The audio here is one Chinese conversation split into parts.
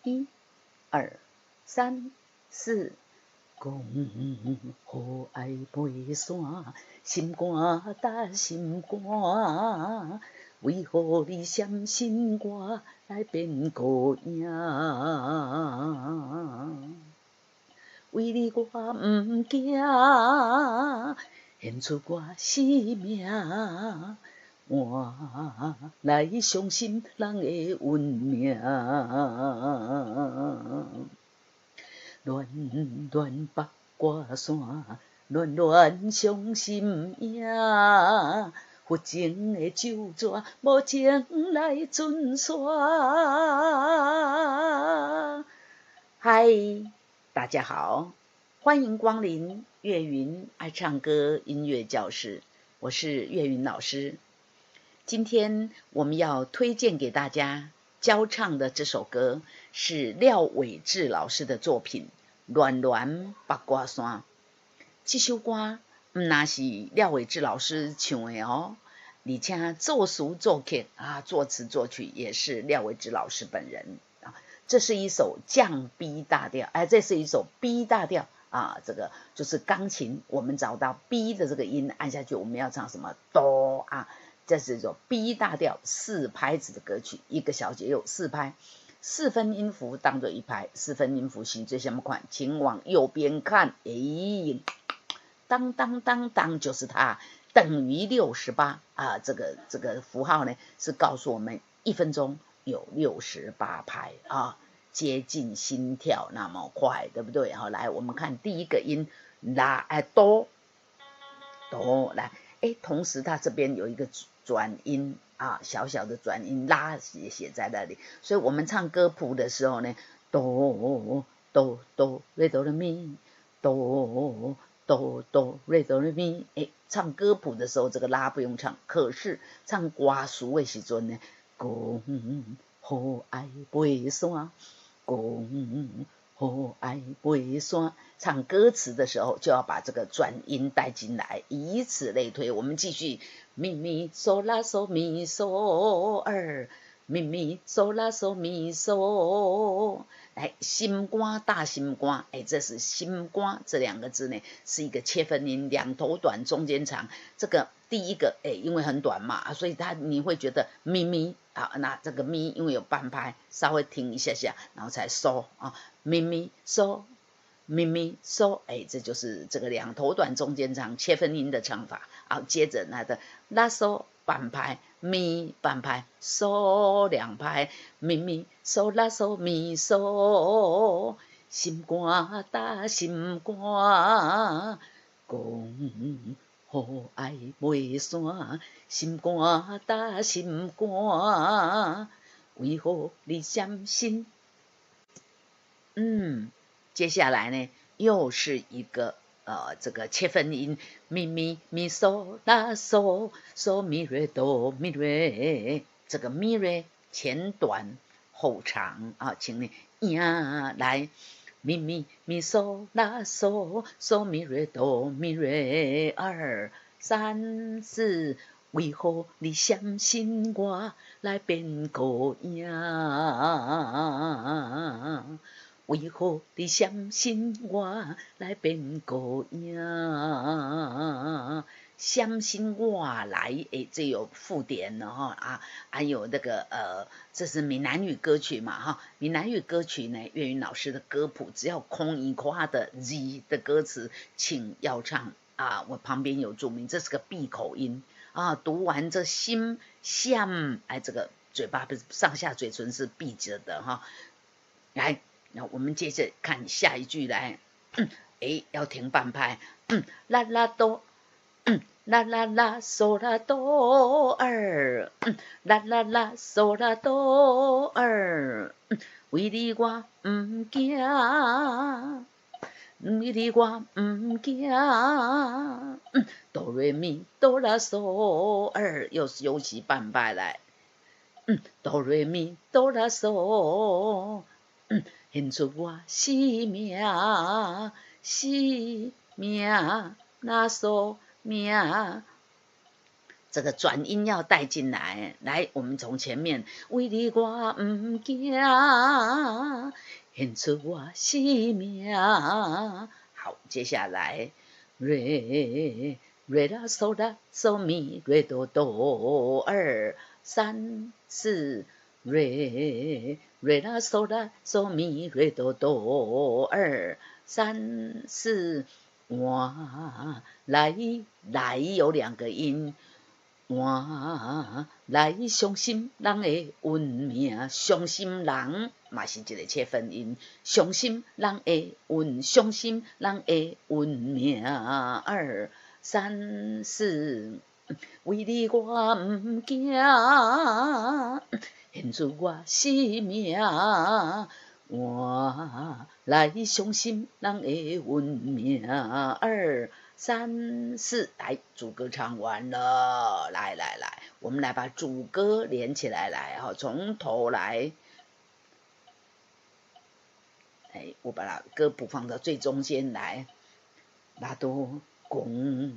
1、2、3、4。讲好爱爬山，心肝搭心肝，为何你闪心肝来变孤影？为你我毋惊，献出我生命，换来相信人的运命。乱乱八卦山，乱乱伤心影。佛情的咒纸，无情来准煞。嗨，大家好，欢迎光临岳云爱唱歌音乐教室，我是岳云老师。今天我们要推荐给大家教唱的这首歌是廖伟智老师的作品《乱乱八卦山》。这首歌不只是廖伟智老师唱的哦，而且作词作曲作词作曲也是廖伟智老师本人啊。这是一首降 B 大调，这是一首 B 大调这个就是钢琴，我们找到 B 的这个音按下去，我们要唱什么哆这是一首 B 大调4拍子的歌曲，一个小节有4拍，4分音符当作一拍，4分音符行最什么款？请往右边看，当当当当就是它，等于68这个符号呢是告诉我们1分钟有68拍接近心跳那么快，对不对？来，我们看第一个音拉哆来，同时它这边有一个转音小小的转音拉也写在那里，所以我们唱歌谱的时候呢，哆哆哆瑞哆来咪，哆哆哆瑞哆来咪，唱歌谱的时候这个拉不用唱，可是唱歌词的时候呢，讲好爱爬山，讲好爱爬山，唱歌词的时候就要把这个转音带进来，以此类推。我们继续咪咪嗦啦嗦咪嗦2，咪咪嗦啦嗦咪嗦。来，心肝大心肝，这是心肝这2个字呢，是一个切分音，2头短中间长。这个第一个因为很短嘛，所以你会觉得咪咪那这个咪因为有半拍，稍微停一下下，然后才嗦咪咪嗦咪咪嗦，这就是这个2头短中间长切分音的唱法。接着那的拉嗦半拍，咪半拍，嗦2拍，咪咪嗦拉嗦咪嗦，心肝搭心肝，讲好爱爬山，心肝搭心肝，为何你闪心？接下来呢，又是一个这个切分音，咪咪咪嗦拉嗦嗦咪瑞哆咪瑞，这个咪瑞前短后长请你来，咪咪咪嗦拉嗦嗦咪瑞哆咪瑞2、3、4，为何你闪心我来变孤影？为何你闪心我来变孤影？闪心我来，这有附点了还有那个这是闽南语歌曲嘛闽南语歌曲呢，岳云老师的歌谱只要空一夸的 Z 的歌词，请要唱我旁边有注明，这是个闭口音读完这心相这个嘴巴不是上下嘴唇是闭着的来。那我们接着看下一句来，要停半拍，啦啦哆，啦啦啦嗦啦哆2，啦啦啦嗦啦哆2，为你我唔惊，为你我唔惊，哆瑞咪哆啦嗦2，又休息半拍来，哆瑞咪哆啦嗦。献出我生命，生命那索命，这个转音要带进来。来，我们从前面为你我唔惊，献出我生命。好，接下来瑞瑞拉嗦拉嗦咪瑞哆哆2、3、4，瑞瑞拉嗦拉嗦咪瑞哆哆2、3、4，哇，来有2个音。换来伤心人的运命，伤心人嘛是一个切分音，伤心人的伤心人的运命。2、3、4，为你我毋惊，献出我生命。换来伤心人的运命。2、3、4，来，主歌唱完了，来，我们来把主歌连起来，从头来。我把歌谱放到最中间来，拉多拱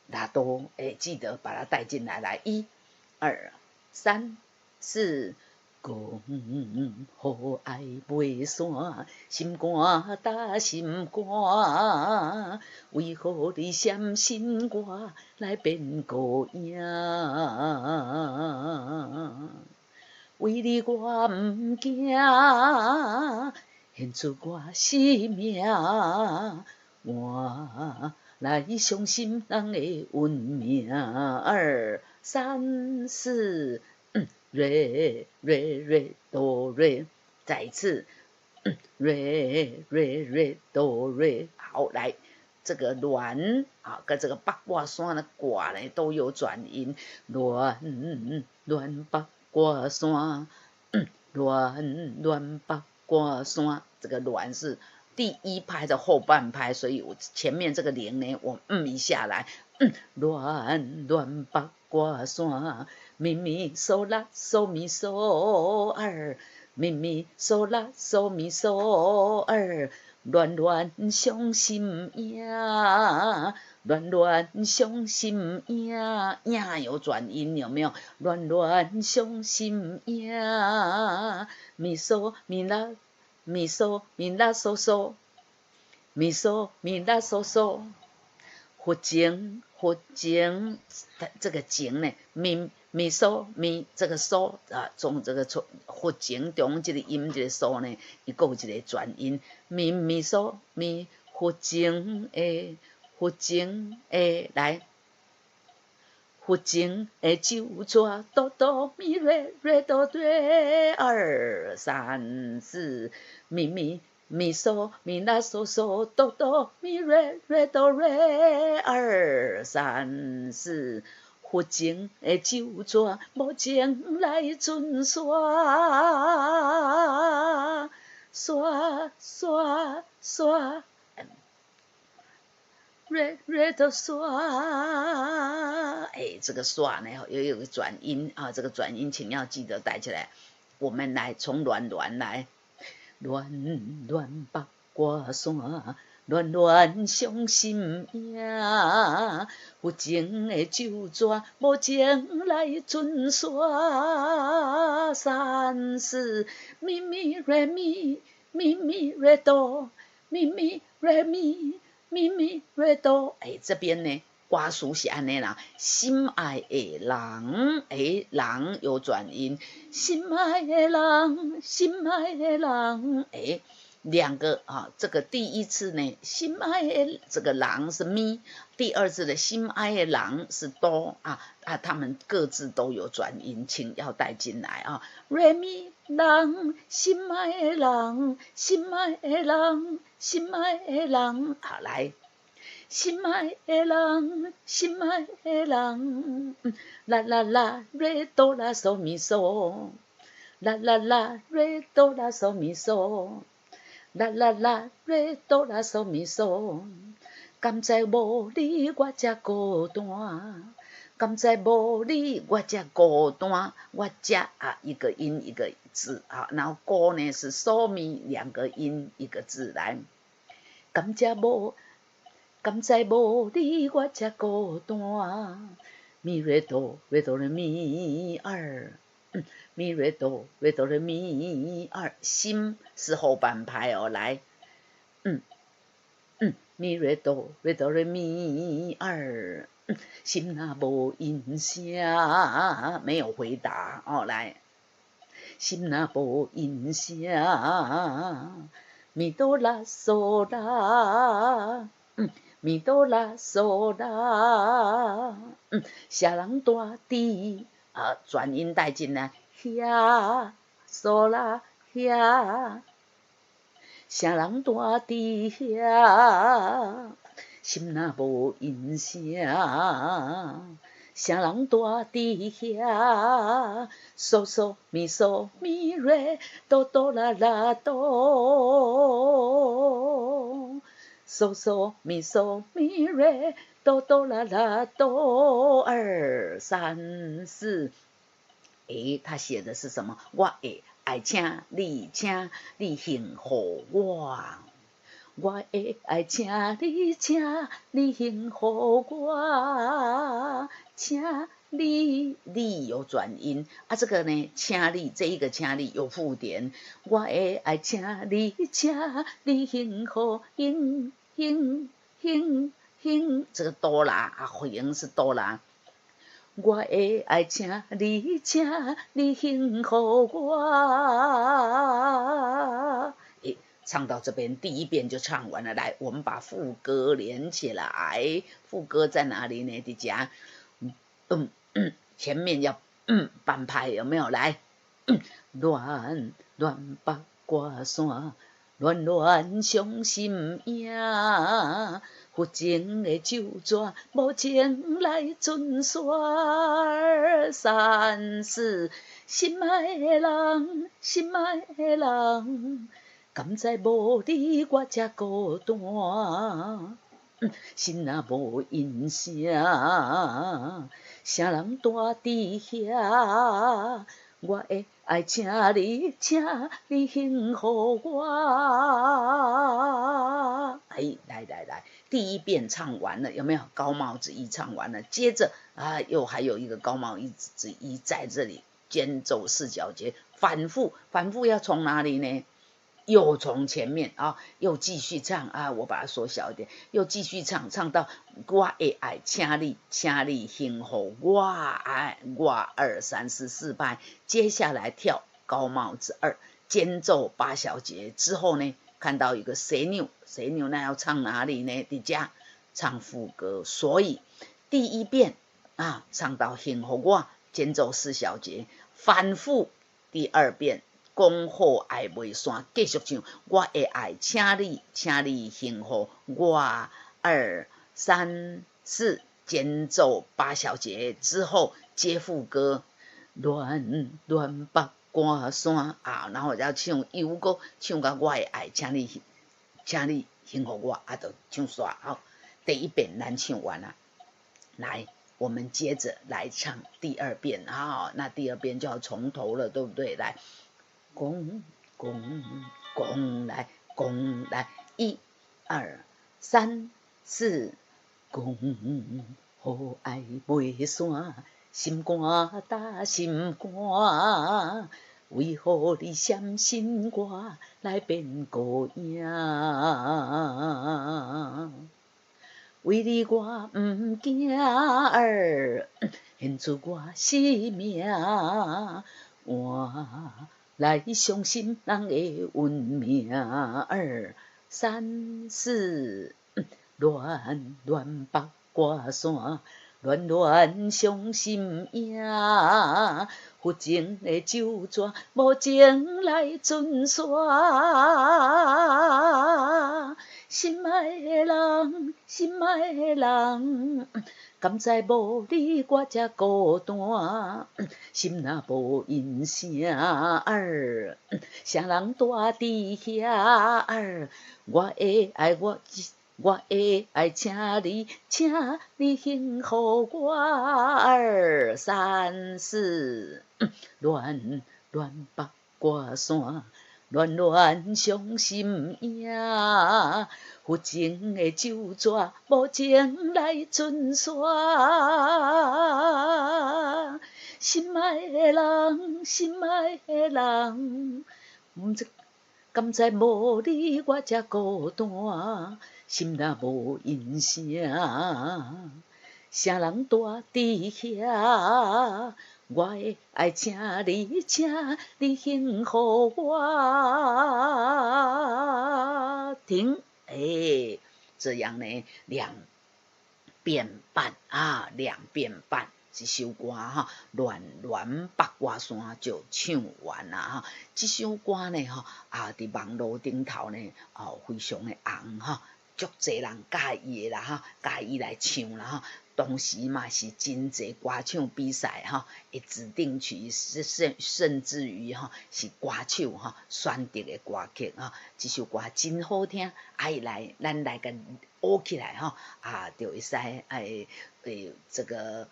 拉多，记得把它带进来，来，1、2、3、4。讲好爱袂散，心肝打心肝，为何你闪心肝来变孤影？为你我毋惊，献出我生命。换来伤心人的运命。2、3、4。瑞哆瑞，再一次，瑞哆瑞。好，来，这个鸾跟这个八卦山的卦呢都有转音，鸾八卦山，鸾八卦山，这个鸾是第1拍的后半拍，所以我前面这个零呢，我一下来，鸾八卦山。咪咪嗦啦嗦咪嗦2，咪咪嗦啦嗦咪嗦2，乱乱伤心影，乱乱伤心影，影有转音有没有？乱乱伤心影，咪嗦咪啦咪嗦咪啦嗦嗦，咪嗦咪啦嗦嗦，佛情，这个情呢，咪嗦咪这个嗦从这个佛情中这个音这个嗦呢，伊有一个转音，咪嗦咪佛情诶来，佛情诶就抓哆哆咪瑞哆瑞2、3、4，咪嗦咪啦嗦嗦哆哆咪瑞哆瑞2、3、4。佛情的酒泉，无情来阵刷，瑞的刷。这个刷呢也有个转音这个转音请要记得带起来。我们来从鸾来，鸾八卦山。乱乱伤心影，有情的酒泉，无情来阵刷。3、4，咪咪瑞咪，咪咪瑞哆，咪咪瑞咪，咪咪瑞哆。这边呢，歌词是安尼啦，心爱的人，人有转音，心爱的人，心爱的人，2个这个第一次呢，心爱的这个人是咪，第二次的心爱的人是哆他们各自都有转音，请要带进来瑞咪人，心爱的人，心爱的人，心爱的人，好来。心爱的人，心爱的人，啦啦啦，瑞哆啦嗦咪嗦，啦啦啦，瑞哆啦嗦咪嗦，啦啦啦，瑞哆啦嗦咪嗦。甘在无你我这孤单，甘在无你我这孤单，我这一个音一个字然后孤呢是嗦咪2个音1个字来，甘在无你我这孤单，咪瑞哆瑞咪2，咪瑞哆瑞哆来咪二，心是后半拍哦，来，咪瑞哆瑞哆来咪二，心那无音声，没有回答哦，来，心那无音声，咪哆啦嗦啦。咪哆啦嗦啦，下人大滴转音带进来，呀嗦啦呀，下人大滴呀，心若无音声，啥人大滴遐，嗦嗦咪嗦咪瑞，哆哆啦啦哆。嗦嗦咪嗦咪瑞，哆哆啦啦哆二三四。诶，他写的是什么？我会爱请你，请你幸福我。我会爱请你，请你幸福我。请你有转音啊，这个呢，请你这一个请你有附点。我会爱请你，请你幸福这个哆啦啊，回音是哆啦。我会爱请你，请你幸福我。唱到这边，第一遍就唱完了。来，我们把副歌连起来。副歌在哪里呢？大家，前面要半拍，有没有？来，乱乱八卦山，乱乱伤心影。有情的酒泉，无情来阵线。三四，心爱的人，心爱的人。甘知无你我才孤单，心若无音声，啥人住伫遐？我会爱请你，请你幸福我。来，第一遍唱完了，有没有？高帽子一唱完了，接着又还有一个高帽子一在这里间奏四小节，反复要从哪里呢？又从前面又继续唱我把它缩小一点，又继续唱到我会爱请你幸福我爱我二三四四拍，接下来跳高帽子二，间奏八小节之后呢，看到一个谁扭，那要唱哪里呢？底下唱副歌，所以第一遍唱到幸福我，间奏四小节，反复第二遍。讲好爱袂散，继续唱。我会爱请你幸福我二三四，间奏八小节之后接副歌，乱乱八卦山然后要唱又个唱到我会爱请你幸福我就唱煞第一遍咱唱完了，来。我们接着来唱第二遍那第二遍就要从头了，对不对？来。讲来，一二三四，讲好爱袂散，心肝打心肝，为何你闪心肝来变孤影？为你我毋惊献出我性命，来相信人的运命二三四，乱乱八卦山，乱乱伤心影。有情的酒泉，无情来阵线。心爱的人，心爱的人。甘知无你我才孤单，心若无音声啥人住伫遐？我会爱请你幸福我二三四，乱乱八卦山。乱乱伤心影，有情的酒泉，无情来阵线。心爱的人，心爱的人，毋知敢知无你我才孤单，心若无音声，啥人住伫遐？我会爱请你，请你幸福我。停，这样呢，两遍半啊，两遍半。这首歌哈，暖暖八卦山就唱完啦哈。这首歌呢哈伫网络顶头呢非常的红哈，足侪人介意的啦哈，介意来唱啦哈。当时嘛是真侪歌唱比赛哈，会指定曲甚至于哈是歌手哈选择的歌曲哈。这首歌真好听，来咱来个学起来哈就会使这个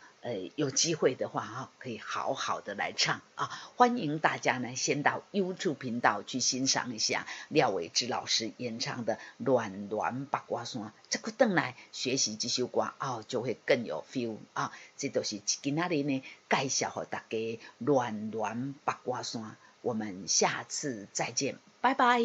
有机会的话哈，可以好好的来唱啊！欢迎大家呢先到 YouTube 频道去欣赏一下廖伟芝老师演唱的《暖暖八卦山》，这个回来学习这首歌就会更有 feel 啊！这都是今仔日呢介绍给大家《暖暖八卦山》，我们下次再见，拜拜。